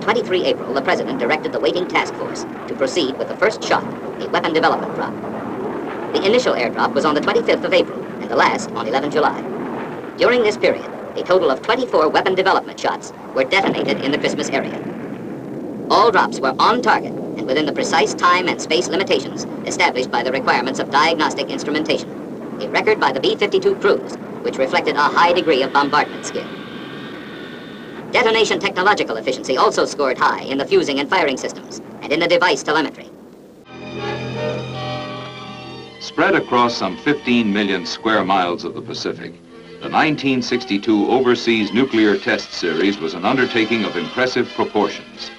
23 April, the President directed the waiting task force to proceed with the first shot, a weapon development drop. The initial airdrop was on the 25th of April, and the last on 11 July. During this period, a total of 24 weapon development shots were detonated in the Christmas area. All drops were on target and within the precise time and space limitations established by the requirements of diagnostic instrumentation, a record by the B-52 crews, which reflected a high degree of bombardment skill. Detonation technological efficiency also scored high in the fusing and firing systems and in the device telemetry. Spread across some 15 million square miles of the Pacific, the 1962 Overseas Nuclear Test Series was an undertaking of impressive proportions.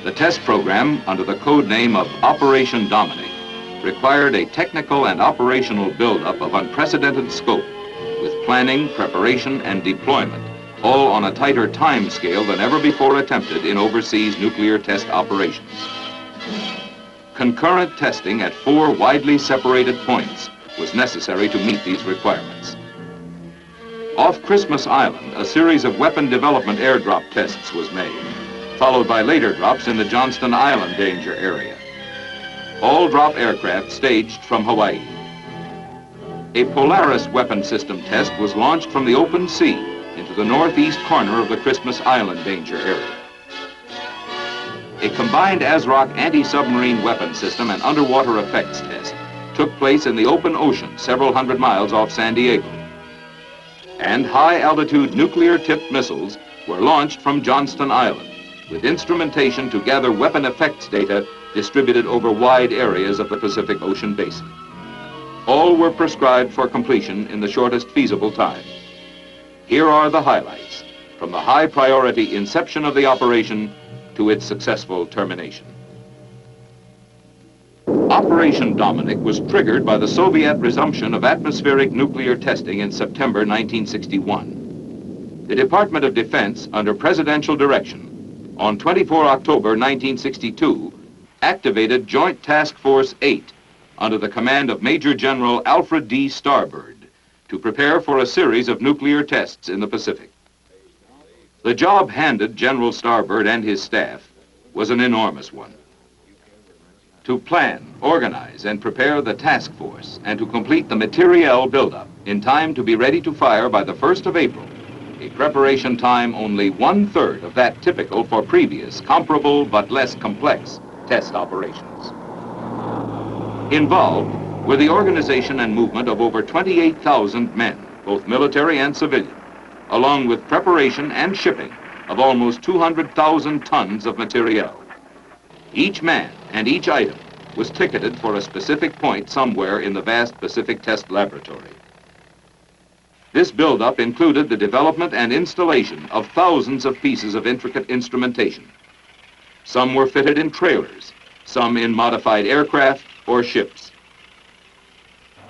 The test program, under the code name of Operation Dominic, required a technical and operational buildup of unprecedented scope, with planning, preparation, and deployment, all on a tighter time scale than ever before attempted in overseas nuclear test operations. Concurrent testing at 4 widely separated points was necessary to meet these requirements. Off Christmas Island, a series of weapon development airdrop tests was made, followed by later drops in the Johnston Island danger area. All drop aircraft staged from Hawaii. A Polaris weapon system test was launched from the open sea into the northeast corner of the Christmas Island danger area. A combined ASROC anti-submarine weapon system and underwater effects test took place in the open ocean several hundred miles off San Diego. And high-altitude nuclear-tipped missiles were launched from Johnston Island, with instrumentation to gather weapon effects data distributed over wide areas of the Pacific Ocean basin. All were prescribed for completion in the shortest feasible time. Here are the highlights from the high-priority inception of the operation to its successful termination. Operation Dominic was triggered by the Soviet resumption of atmospheric nuclear testing in September 1961. The Department of Defense, under presidential direction, on 24 October 1962, activated Joint Task Force 8 under the command of Major General Alfred D. Starbird to prepare for a series of nuclear tests in the Pacific. The job handed General Starbird and his staff was an enormous one. To plan, organize, and prepare the task force and to complete the materiel buildup in time to be ready to fire by the 1st of April, a preparation time only 1/3 of that typical for previous, comparable but less complex test operations. Involved were the organization and movement of over 28,000 men, both military and civilian, along with preparation and shipping of almost 200,000 tons of materiel. Each man and each item was ticketed for a specific point somewhere in the vast Pacific Test Laboratory. This buildup included the development and installation of thousands of pieces of intricate instrumentation. Some were fitted in trailers, some in modified aircraft or ships.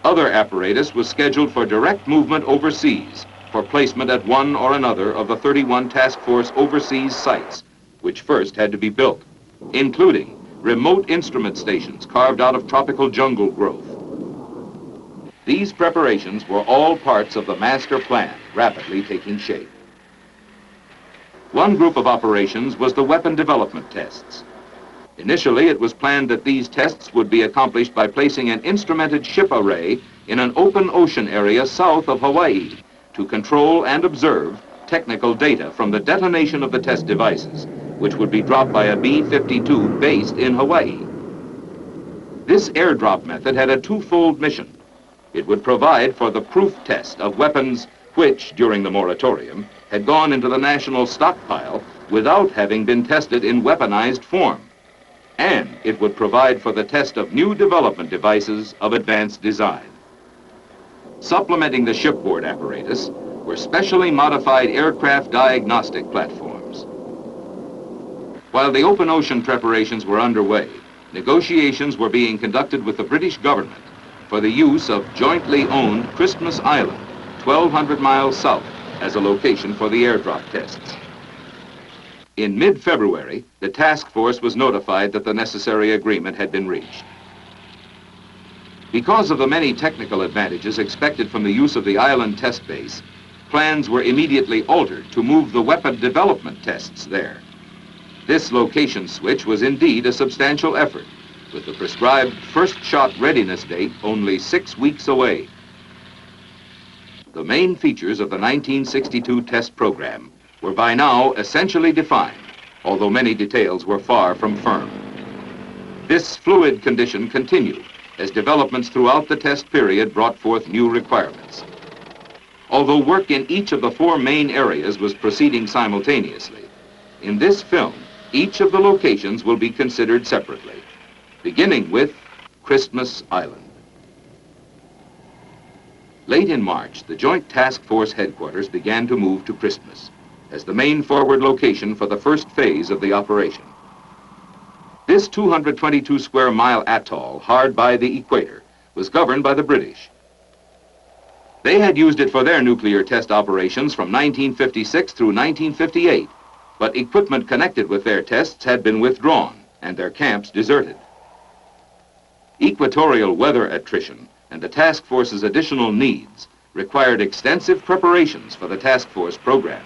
Other apparatus was scheduled for direct movement overseas for placement at one or another of the 31 task force overseas sites, which first had to be built, including remote instrument stations carved out of tropical jungle growth. These preparations were all parts of the master plan rapidly taking shape. One group of operations was the weapon development tests. Initially, it was planned that these tests would be accomplished by placing an instrumented ship array in an open ocean area south of Hawaii to control and observe technical data from the detonation of the test devices, which would be dropped by a B-52 based in Hawaii. This airdrop method had a twofold mission. It would provide for the proof test of weapons which, during the moratorium, had gone into the national stockpile without having been tested in weaponized form. And it would provide for the test of new development devices of advanced design. Supplementing the shipboard apparatus were specially modified aircraft diagnostic platforms. While the open ocean preparations were underway, negotiations were being conducted with the British government for the use of jointly owned Christmas Island, 1,200 miles south, as a location for the airdrop tests. In mid-February, the task force was notified that the necessary agreement had been reached. Because of the many technical advantages expected from the use of the island test base, plans were immediately altered to move the weapon development tests there. This location switch was indeed a substantial effort, with the prescribed first shot readiness date only 6 weeks away. The main features of the 1962 test program were by now essentially defined, although many details were far from firm. This fluid condition continued as developments throughout the test period brought forth new requirements. Although work in each of the 4 main areas was proceeding simultaneously, in this film, each of the locations will be considered separately, beginning with Christmas Island. Late in March, the Joint Task Force headquarters began to move to Christmas as the main forward location for the first phase of the operation. This 222 square mile atoll, hard by the equator, was governed by the British. They had used it for their nuclear test operations from 1956 through 1958, but equipment connected with their tests had been withdrawn and their camps deserted. Equatorial weather attrition and the task force's additional needs required extensive preparations for the task force program.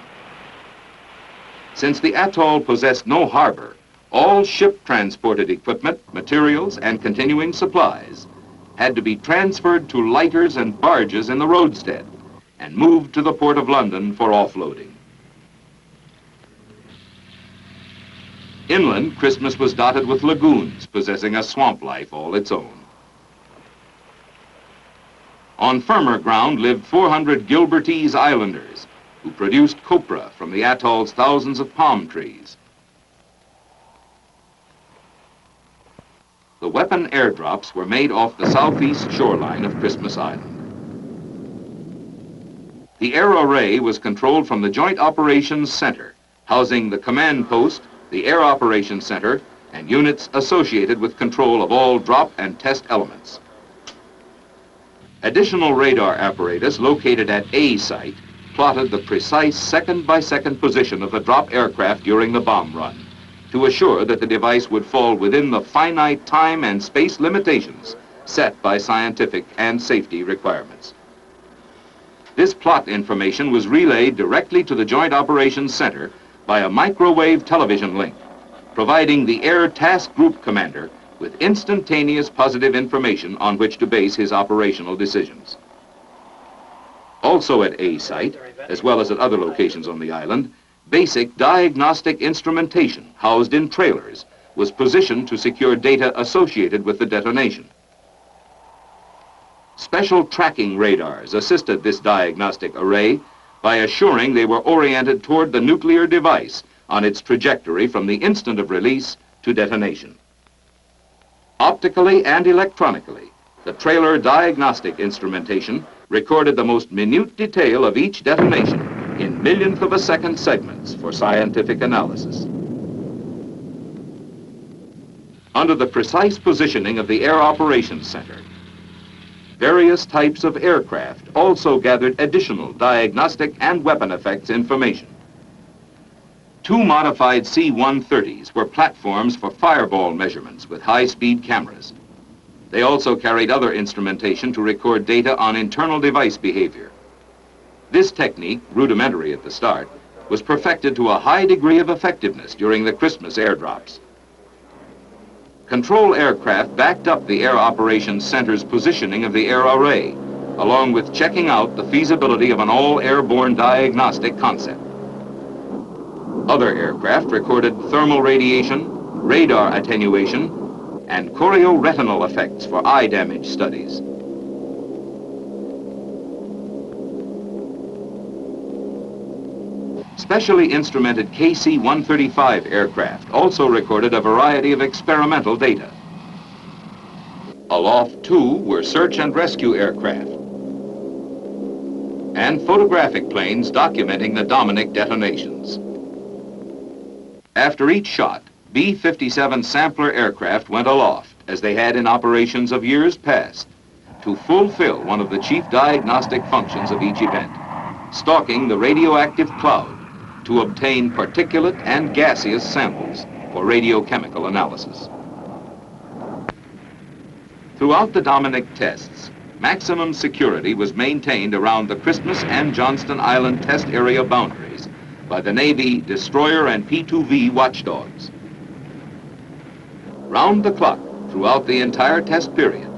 Since the atoll possessed no harbor, all ship-transported equipment, materials, and continuing supplies had to be transferred to lighters and barges in the roadstead and moved to the Port of London for offloading. Inland, Christmas was dotted with lagoons possessing a swamp life all its own. On firmer ground lived 400 Gilbertese islanders who produced copra from the atoll's thousands of palm trees. The weapon airdrops were made off the southeast shoreline of Christmas Island. The air array was controlled from the Joint Operations Center, housing the command post, the Air Operations Center, and units associated with control of all drop and test elements. Additional radar apparatus located at A site plotted the precise second-by-second position of the drop aircraft during the bomb run to assure that the device would fall within the finite time and space limitations set by scientific and safety requirements. This plot information was relayed directly to the Joint Operations Center by a microwave television link, providing the Air Task Group commander with instantaneous positive information on which to base his operational decisions. Also at A site, as well as at other locations on the island, basic diagnostic instrumentation housed in trailers was positioned to secure data associated with the detonation. Special tracking radars assisted this diagnostic array by assuring they were oriented toward the nuclear device on its trajectory from the instant of release to detonation. Optically and electronically, the trailer diagnostic instrumentation recorded the most minute detail of each detonation in millionth of a second segments for scientific analysis. Under the precise positioning of the Air Operations Center, various types of aircraft also gathered additional diagnostic and weapon effects information. 2 modified C-130s were platforms for fireball measurements with high-speed cameras. They also carried other instrumentation to record data on internal device behavior. This technique, rudimentary at the start, was perfected to a high degree of effectiveness during the Christmas airdrops. Control aircraft backed up the Air Operations Center's positioning of the air array, along with checking out the feasibility of an all-airborne diagnostic concept. Other aircraft recorded thermal radiation, radar attenuation, and chorioretinal effects for eye damage studies. Specially instrumented KC-135 aircraft also recorded a variety of experimental data. Aloft, too, were search and rescue aircraft and photographic planes documenting the Dominic detonations. After each shot, B-57 sampler aircraft went aloft, as they had in operations of years past, to fulfill one of the chief diagnostic functions of each event, stalking the radioactive cloud to obtain particulate and gaseous samples for radiochemical analysis. Throughout the Dominic tests, maximum security was maintained around the Christmas and Johnston Island test area boundaries by the Navy destroyer and P-2V watchdogs. Round the clock, throughout the entire test period,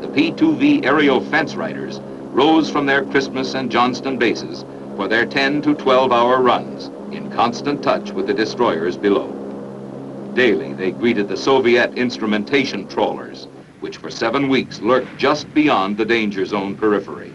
the P-2V aerial fence riders rose from their Christmas and Johnston bases for their 10 to 12-hour runs in constant touch with the destroyers below. Daily, they greeted the Soviet instrumentation trawlers, which for 7 weeks lurked just beyond the danger zone periphery.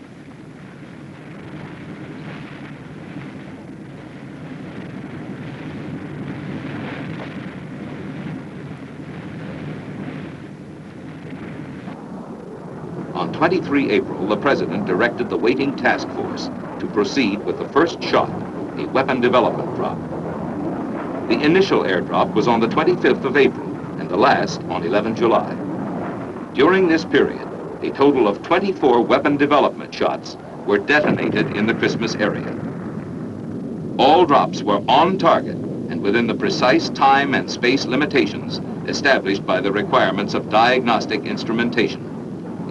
On 23 April, the President directed the waiting task force to proceed with the first shot, a weapon development drop. The initial airdrop was on the 25th of April and the last on 11 July. During this period, a total of 24 weapon development shots were detonated in the Christmas area. All drops were on target and within the precise time and space limitations established by the requirements of diagnostic instrumentation,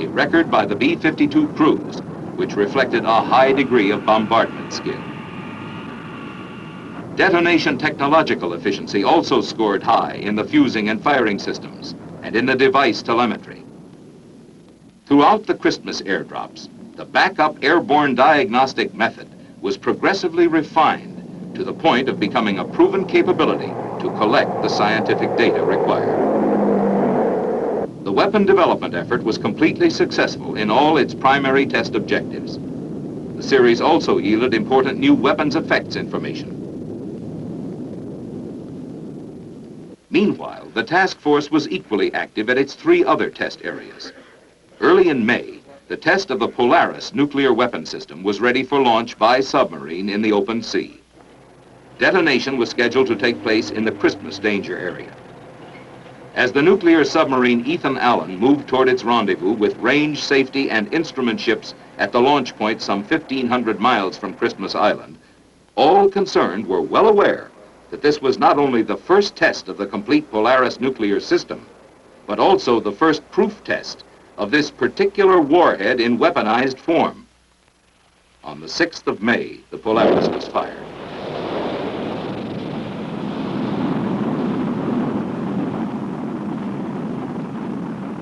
a record by the B-52 crews, which reflected a high degree of bombardment skill. Detonation technological efficiency also scored high in the fusing and firing systems and in the device telemetry. Throughout the Christmas airdrops, the backup airborne diagnostic method was progressively refined to the point of becoming a proven capability to collect the scientific data required. The weapon development effort was completely successful in all its primary test objectives. The series also yielded important new weapons effects information. Meanwhile, the task force was equally active at its 3 other test areas. Early in May, the test of the Polaris nuclear weapon system was ready for launch by submarine in the open sea. Detonation was scheduled to take place in the Christmas danger area. As the nuclear submarine Ethan Allen moved toward its rendezvous with range, safety, and instrument ships at the launch point some 1,500 miles from Christmas Island, all concerned were well aware that this was not only the first test of the complete Polaris nuclear system, but also the first proof test of this particular warhead in weaponized form. On the 6th of May, the Polaris was fired.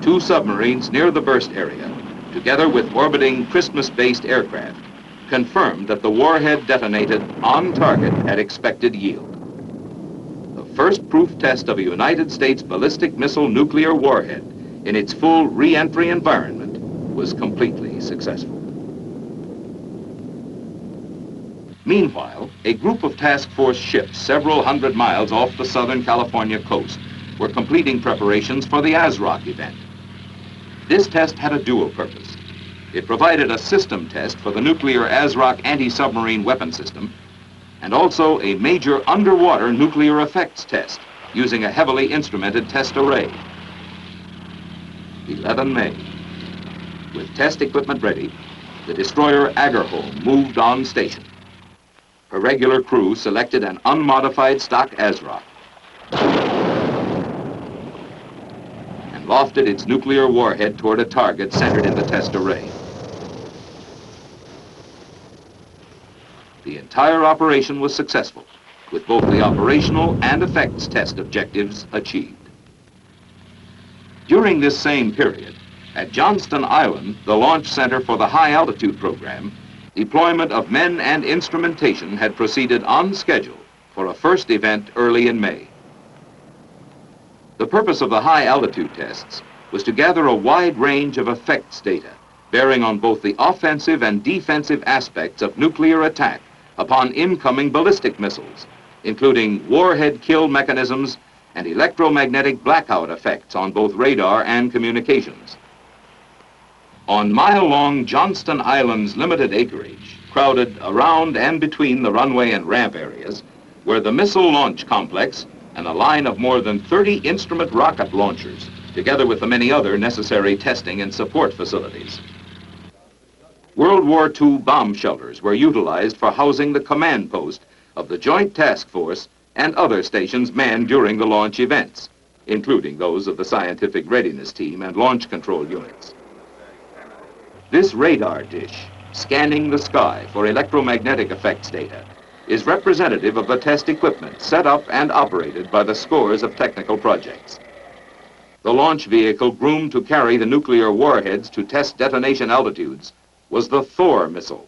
Two submarines near the burst area, together with orbiting Christmas-based aircraft, confirmed that the warhead detonated on target at expected yield. The first proof test of a United States ballistic missile nuclear warhead in its full re-entry environment was completely successful. Meanwhile, a group of task force ships several hundred miles off the Southern California coast were completing preparations for the ASROC event. This test had a dual purpose. It provided a system test for the nuclear ASROC anti-submarine weapon system and also a major underwater nuclear effects test using a heavily instrumented test array. 11 May. With test equipment ready, the destroyer Agerholm moved on station. Her regular crew selected an unmodified stock ASROC and lofted its nuclear warhead toward a target centered in the test array. The entire operation was successful, with both the operational and effects test objectives achieved. During this same period, at Johnston Island, the launch center for the high altitude program, deployment of men and instrumentation had proceeded on schedule for a first event early in May. The purpose of the high altitude tests was to gather a wide range of effects data bearing on both the offensive and defensive aspects of nuclear attack upon incoming ballistic missiles, including warhead kill mechanisms and electromagnetic blackout effects on both radar and communications. On mile-long Johnston Island's limited acreage, crowded around and between the runway and ramp areas, were the missile launch complex and a line of more than 30 instrument rocket launchers, together with the many other necessary testing and support facilities. World War II bomb shelters were utilized for housing the command post of the Joint Task Force and other stations manned during the launch events, including those of the Scientific Readiness Team and Launch Control Units. This radar dish, scanning the sky for electromagnetic effects data, is representative of the test equipment set up and operated by the scores of technical projects. The launch vehicle groomed to carry the nuclear warheads to test detonation altitudes was the Thor missile.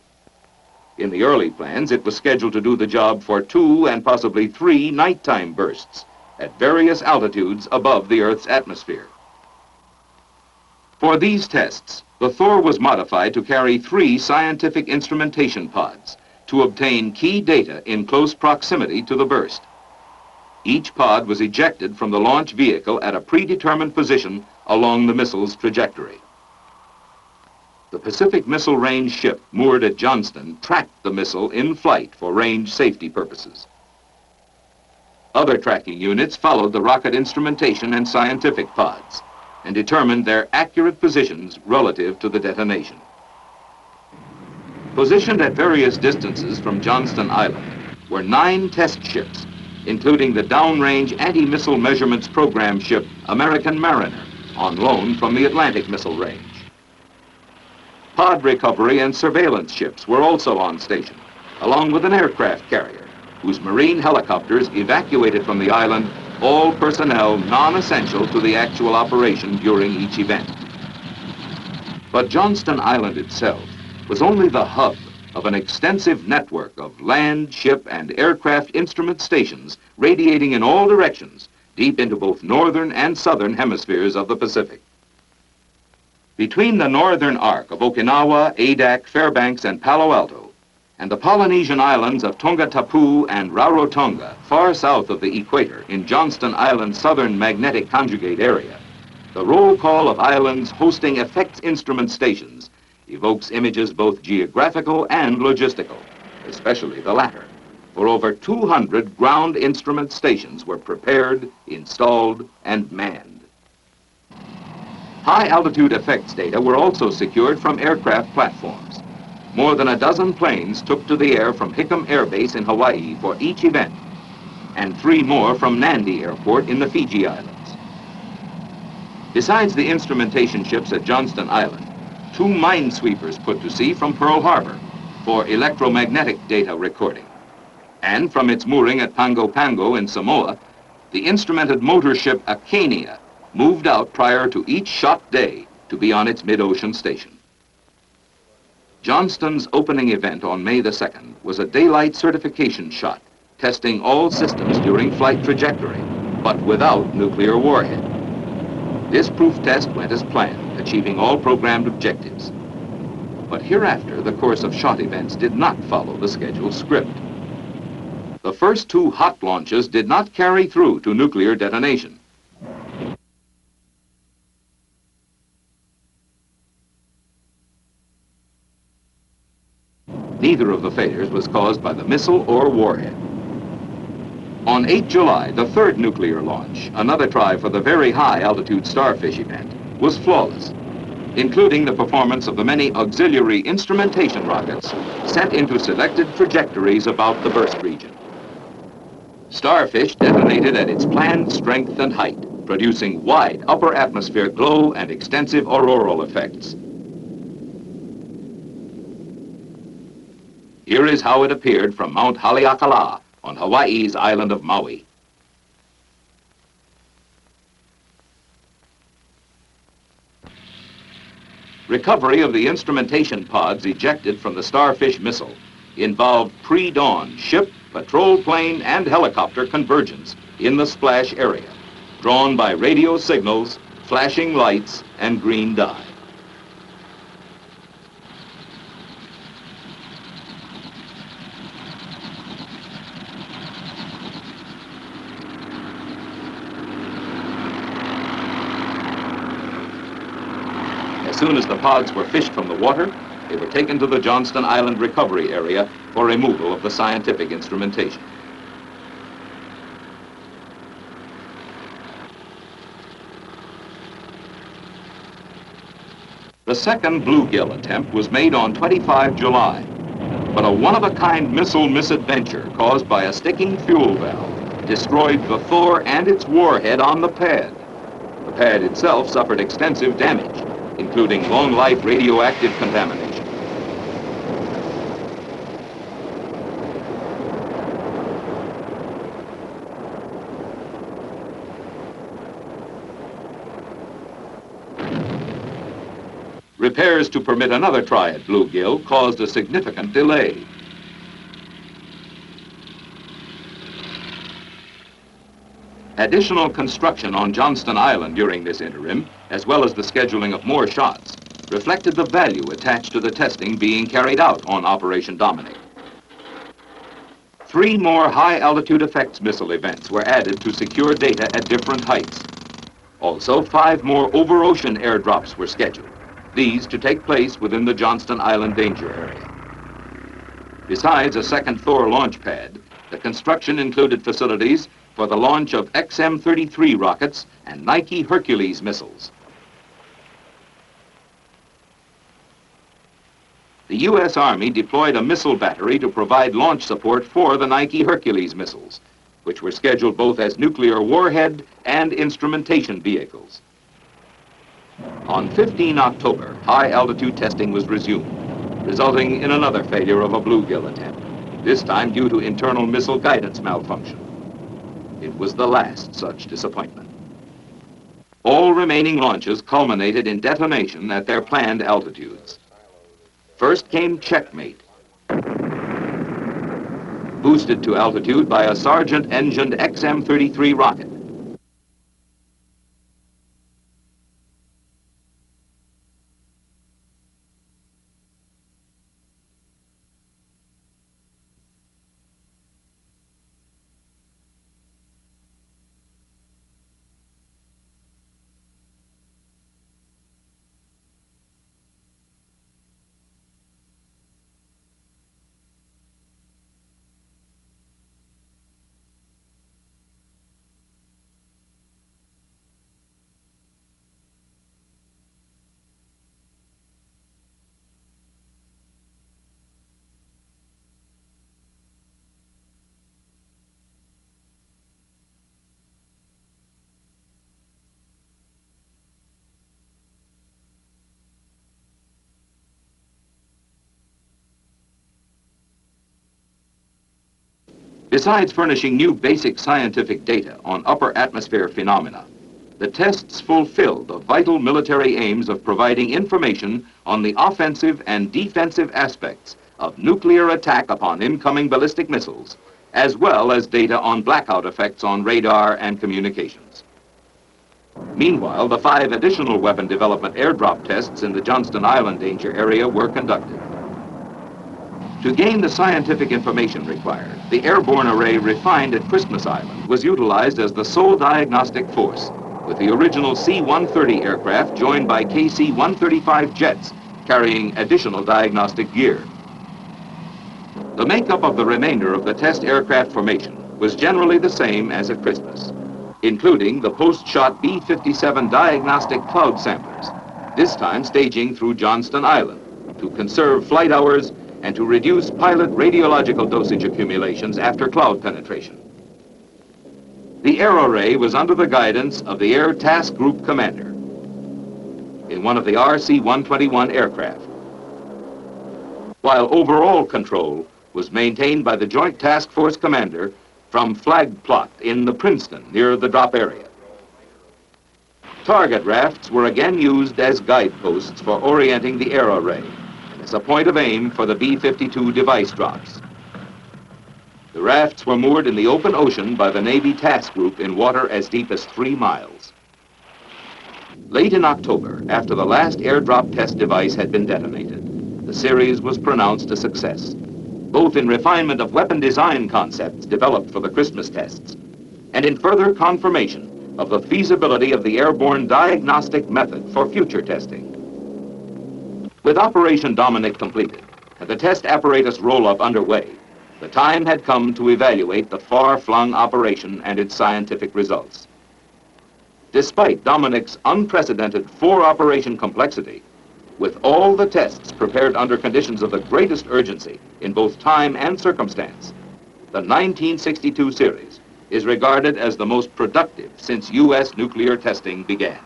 In the early plans, it was scheduled to do the job for 2 and possibly 3 nighttime bursts at various altitudes above the Earth's atmosphere. For these tests, the Thor was modified to carry 3 scientific instrumentation pods to obtain key data in close proximity to the burst. Each pod was ejected from the launch vehicle at a predetermined position along the missile's trajectory. The Pacific Missile Range ship moored at Johnston tracked the missile in flight for range safety purposes. Other tracking units followed the rocket instrumentation and scientific pods and determined their accurate positions relative to the detonation. Positioned at various distances from Johnston Island were 9 test ships, including the downrange anti-missile measurements program ship American Mariner, on loan from the Atlantic Missile Range. Pod recovery and surveillance ships were also on station, along with an aircraft carrier, whose marine helicopters evacuated from the island all personnel non-essential to the actual operation during each event. But Johnston Island itself was only the hub of an extensive network of land, ship, and aircraft instrument stations radiating in all directions, deep into both northern and southern hemispheres of the Pacific. Between the northern arc of Okinawa, Adak, Fairbanks, and Palo Alto, and the Polynesian islands of Tonga Tapu and Rarotonga, far south of the equator in Johnston Island's southern magnetic conjugate area, the roll call of islands hosting effects instrument stations evokes images both geographical and logistical, especially the latter, for over 200 ground instrument stations were prepared, installed, and manned. High-altitude effects data were also secured from aircraft platforms. More than a dozen planes took to the air from Hickam Air Base in Hawaii for each event, and 3 more from Nandi Airport in the Fiji Islands. Besides the instrumentation ships at Johnston Island, 2 minesweepers put to sea from Pearl Harbor for electromagnetic data recording. And from its mooring at Pago Pago in Samoa, the instrumented motor ship Acania moved out prior to each shot day to be on its mid-ocean station. Johnston's opening event on May the 2nd was a daylight certification shot, testing all systems during flight trajectory, but without nuclear warhead. This proof test went as planned, achieving all programmed objectives. But hereafter, the course of shot events did not follow the scheduled script. The first 2 hot launches did not carry through to nuclear detonation. Neither of the failures was caused by the missile or warhead. On 8 July, the 3rd nuclear launch, another try for the very high-altitude Starfish event, was flawless, including the performance of the many auxiliary instrumentation rockets sent into selected trajectories about the burst region. Starfish detonated at its planned strength and height, producing wide upper atmosphere glow and extensive auroral effects. Here is how it appeared from Mount Haleakala on Hawaii's island of Maui. Recovery of the instrumentation pods ejected from the Starfish missile involved pre-dawn ship, patrol plane, and helicopter convergence in the splash area, drawn by radio signals, flashing lights, and green dye. As soon as the pods were fished from the water, they were taken to the Johnston Island recovery area for removal of the scientific instrumentation. The second bluegill attempt was made on 25 July, but a one-of-a-kind missile misadventure caused by a sticking fuel valve destroyed the Thor and its warhead on the pad. The pad itself suffered extensive damage, including long-life radioactive contamination. Repairs to permit another try at bluegill caused a significant delay. Additional construction on Johnston Island during this interim, as well as the scheduling of more shots, reflected the value attached to the testing being carried out on Operation Dominic. 3 more high-altitude effects missile events were added to secure data at different heights. Also, 5 more over-ocean airdrops were scheduled, these to take place within the Johnston Island danger area. Besides a second Thor launch pad, the construction included facilities for the launch of XM-33 rockets and Nike Hercules missiles. The U.S. Army deployed a missile battery to provide launch support for the Nike Hercules missiles, which were scheduled both as nuclear warhead and instrumentation vehicles. On 15 October, high-altitude testing was resumed, resulting in another failure of a bluegill attempt, this time due to internal missile guidance malfunction. It was the last such disappointment. All remaining launches culminated in detonation at their planned altitudes. First came Checkmate, boosted to altitude by a Sargent-engined XM-33 rocket. Besides furnishing new basic scientific data on upper atmosphere phenomena, the tests fulfilled the vital military aims of providing information on the offensive and defensive aspects of nuclear attack upon incoming ballistic missiles, as well as data on blackout effects on radar and communications. Meanwhile, the 5 additional weapon development airdrop tests in the Johnston Island danger area were conducted. To gain the scientific information required, the airborne array refined at Christmas Island was utilized as the sole diagnostic force, with the original C-130 aircraft joined by KC-135 jets carrying additional diagnostic gear. The makeup of the remainder of the test aircraft formation was generally the same as at Christmas, including the post-shot B-57 diagnostic cloud samplers, this time staging through Johnston Island to conserve flight hours and to reduce pilot radiological dosage accumulations after cloud penetration. The air array was under the guidance of the Air Task Group Commander in one of the RC-121 aircraft, while overall control was maintained by the Joint Task Force Commander from Flag Plot in the Princeton near the drop area. Target rafts were again used as guideposts for orienting the air array as a point of aim for the B-52 device drops. The rafts were moored in the open ocean by the Navy Task Group in water as deep as 3 miles. Late in October, after the last airdrop test device had been detonated, the series was pronounced a success, both in refinement of weapon design concepts developed for the Christmas tests and in further confirmation of the feasibility of the airborne diagnostic method for future testing. With Operation Dominic completed and the test apparatus roll-up underway, the time had come to evaluate the far-flung operation and its scientific results. Despite Dominic's unprecedented 4-operation complexity, with all the tests prepared under conditions of the greatest urgency in both time and circumstance, the 1962 series is regarded as the most productive since U.S. nuclear testing began.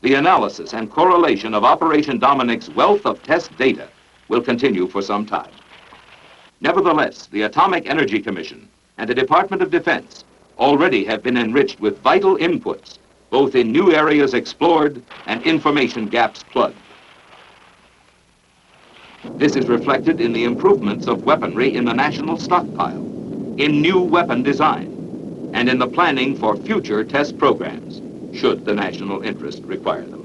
The analysis and correlation of Operation Dominic's wealth of test data will continue for some time. Nevertheless, the Atomic Energy Commission and the Department of Defense already have been enriched with vital inputs, both in new areas explored and information gaps plugged. This is reflected in the improvements of weaponry in the national stockpile, in new weapon design, and in the planning for future test programs, should the national interest require them.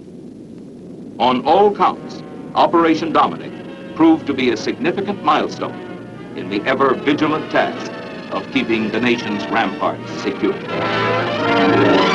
On all counts, Operation Dominic proved to be a significant milestone in the ever-vigilant task of keeping the nation's ramparts secure.